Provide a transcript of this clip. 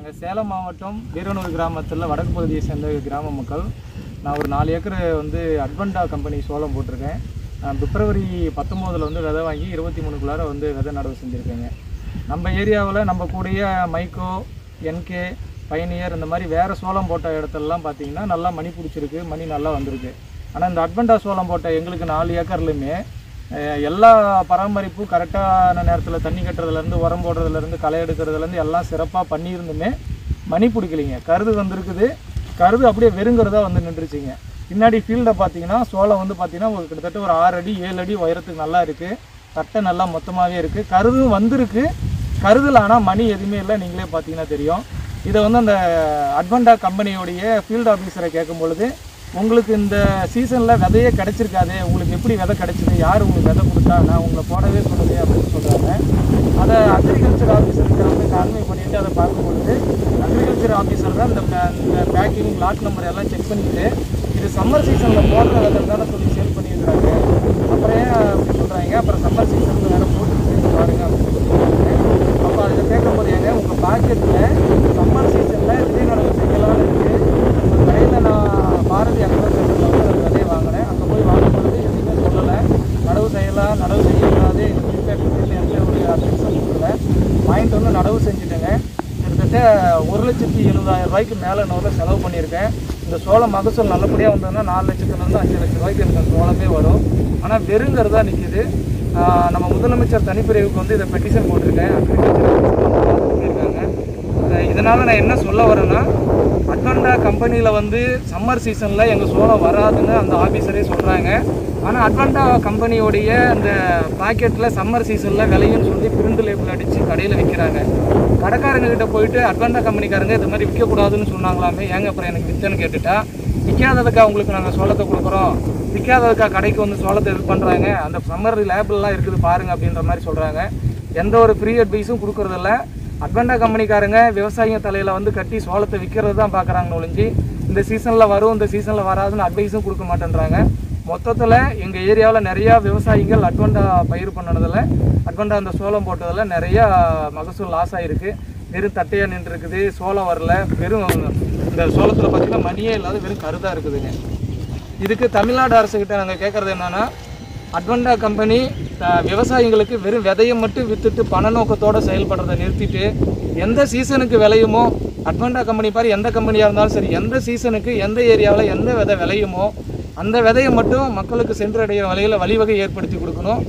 நாங்கள் சேலம் மாவட்டம் வீரனூர் கிராமத்தில் வடக்கு பகுதியை சேர்ந்த கிராம மக்கள். நான் ஒரு 4 ஏக்கர் வந்து அட்வெண்டா கம்பெனி சோளம் போட்டிருக்கேன். பிப்ரவரி 19 வந்து விதை வாங்கி 23க்குள்ளார வந்து விதை நடவு செஞ்சுருக்கேங்க. நம்ம ஏரியாவில் நம்ம கூடிய மைக்கோ, என்கே, பயணியர் இந்த மாதிரி வேறு சோளம் போட்ட இடத்துலலாம் பார்த்திங்கன்னா நல்லா மணி பிடிச்சிருக்கு, மணி நல்லா வந்திருக்கு. ஆனால் இந்த அட்வெண்டா சோளம் போட்ட எங்களுக்கு 4 ஏக்கர்லையுமே எல்லா பராமரிப்பும் கரெக்டான நேரத்தில் தண்ணி கட்டுறதுலேருந்து, உரம் போடுறதுலேருந்து, களை எடுக்கிறதுலேருந்து எல்லாம் சிறப்பாக பண்ணியிருந்துமே மணி பிடிக்கலிங்க. கருது வந்திருக்குது, கருது அப்படியே வெறுங்கிறதா வந்து நின்றுச்சிங்க. பின்னாடி ஃபீல்டை பார்த்தீங்கன்னா சோளம் வந்து பார்த்திங்கன்னா கிட்டத்தட்ட ஒரு 6 அடி 7 அடி உயரத்துக்கு நல்லா இருக்குது. தட்டை நல்லா மொத்தமாகவே இருக்குது. கருதும் வந்திருக்கு, கருதில் ஆனால் மணி எதுவுமே இல்லை. நீங்களே பார்த்தீங்கன்னா தெரியும். இதை வந்து அந்த அட்வெண்டா கம்பெனியோடைய ஃபீல்டு ஆஃபீஸரை கேட்கும் பொழுது, உங்களுக்கு இந்த சீசனில் விதையே கிடச்சிருக்காது, உங்களுக்கு எப்படி விதை கிடச்சிது, யார் உங்களுக்கு விதை கொடுத்தா, நான் உங்களை போடவே சொல்லுது அப்படின்னு சொல்கிறாங்க. அதை அக்ரிகல்ச்சர் ஆஃபீஸர்கிட்ட வந்து கான்வே பண்ணிவிட்டு அதை பார்க்கும்பொழுது அக்ரிகல்ச்சர் ஆஃபீஸர் தான் இந்த பேக்கிங் லாட் நம்பர் எல்லாம் செக் பண்ணிவிட்டு, இது சம்மர் சீசனில் போடுற விதை தானே சொல்லி சேல் பண்ணியிருக்கிறாங்க. அப்புறம் ஏன் அப்படி சொல்கிறாங்க, அப்புறம் சம்மர் சீசனில் வேறு போட்டு சேர்த்து பாருங்க அப்படின்னு சொல்லியிருக்காங்க. அப்போ அதில் கேட்கும்போது ஏங்க உங்கள் பாக்கெட்டில் சம்மர் சீசனில் விதை நடவு செய்யலாம்னு இருக்குது, உங்கள் கடையில் நான் பாரதி அக்ரிகல்ச்சரில் வந்து ஒரு விதையை வாங்கினேன், அங்கே போய் வாங்கும்பொழுது எதுவுமே சொல்லலை, நடவு செய்யலாம் நடவு செய்யக்கூடாது ஃபீட்பேக் எந்த ஒரு அட்மிஷன் கொடுக்கல, வாங்கிட்டு வந்து நடவு செஞ்சுட்டேங்க. கிட்டத்தட்ட 1,70,000 மேலே நூறில் செலவு பண்ணியிருக்கேன். இந்த சோளம் மகசூல் நல்லபடியாக வந்ததுன்னா 4 லட்சத்துலேருந்து 5 லட்ச ரூபாய்க்கு எனக்கு சோளமே வரும். ஆனால் வெறுங்கிறதா நிற்கிது. நம்ம முதலமைச்சர் தனிப்பிரிவுக்கு வந்து இதை பெட்டிஷன் போட்டிருக்கேன், அக்ரிகல்ச்சர் பண்ணியிருக்காங்க. இதனால் நான் என்ன சொல்ல வரேன்னா, அட்வெண்டா கம்பெனியில் வந்து சம்மர் சீசனில் எங்கள் சோளம் வராதுன்னு அந்த ஆஃபீஸரே சொல்கிறாங்க. ஆனால் அட்வெண்டா கம்பெனியோடைய அந்த பாக்கெட்டில் சம்மர் சீசனில் விலையுன்னு சொல்லி பிரிண்ட் லேபிள் அடித்து கடையில் விற்கிறாங்க. கடைக்காரங்கக்கிட்ட போயிட்டு அட்வெண்டா கம்பெனிக்காரங்க இது மாதிரி விற்கக்கூடாதுன்னு சொன்னாங்களாமே, ஏங்க அப்புறம் எனக்கு விற்றன்னு கேட்டுட்டா, விற்காததுக்கா உங்களுக்கு நாங்கள் சோளத்தை கொடுக்குறோம், விற்காததுக்கா கடைக்கு வந்து சோளத்தை இது பண்ணுறாங்க, அந்த சம்மர் லேபிள்லாம் இருக்குது பாருங்கள் அப்படின்ற மாதிரி சொல்கிறாங்க. எந்த ஒரு ஃப்ரீ அட்வைஸும் கொடுக்குறதில்ல. அட்வெண்டா கம்பெனிக்காரங்க விவசாயிங்க தலையில் வந்து கட்டி சோளத்தை விற்கிறது தான் பார்க்குறாங்கன்னு ஒழிஞ்சு இந்த சீசனில் வரும் இந்த சீசனில் வராதுன்னு அட்வைஸும் கொடுக்க மாட்டேன்றாங்க. மொத்தத்தில் எங்கள் ஏரியாவில் நிறையா விவசாயிகள் அட்வெண்டா பயிர் பண்ணதில், அட்வெண்டா அந்த சோளம் போட்டதில் நிறையா மகசூல் லாஸ் ஆகிருக்கு. வெறும் தட்டையாக நின்றுருக்குது, சோளம் வரல, வெறும் இந்த சோளத்தில் பார்த்திங்கன்னா மணியே இல்லாத வெறும் கருதாக இருக்குதுங்க. இதுக்கு தமிழ்நாடு அரசுக்கிட்ட நாங்கள் கேட்குறது என்னென்னா, அட்வெண்டா கம்பெனி விவசாயிகளுக்கு வெறும் விதையை மட்டும் விற்றுட்டு பண நோக்கத்தோடு செயல்படுறதை நிறுத்திட்டு, எந்த சீசனுக்கு விளையுமோ அட்வெண்டா கம்பெனி பாரு, எந்த கம்பெனியாக இருந்தாலும் சரி, எந்த சீசனுக்கு எந்த ஏரியாவில் எந்த விதை விளையுமோ அந்த விதையை மட்டும் மக்களுக்கு சென்றடைகிற வழியில் வழிவகை ஏற்படுத்தி கொடுக்கணும்.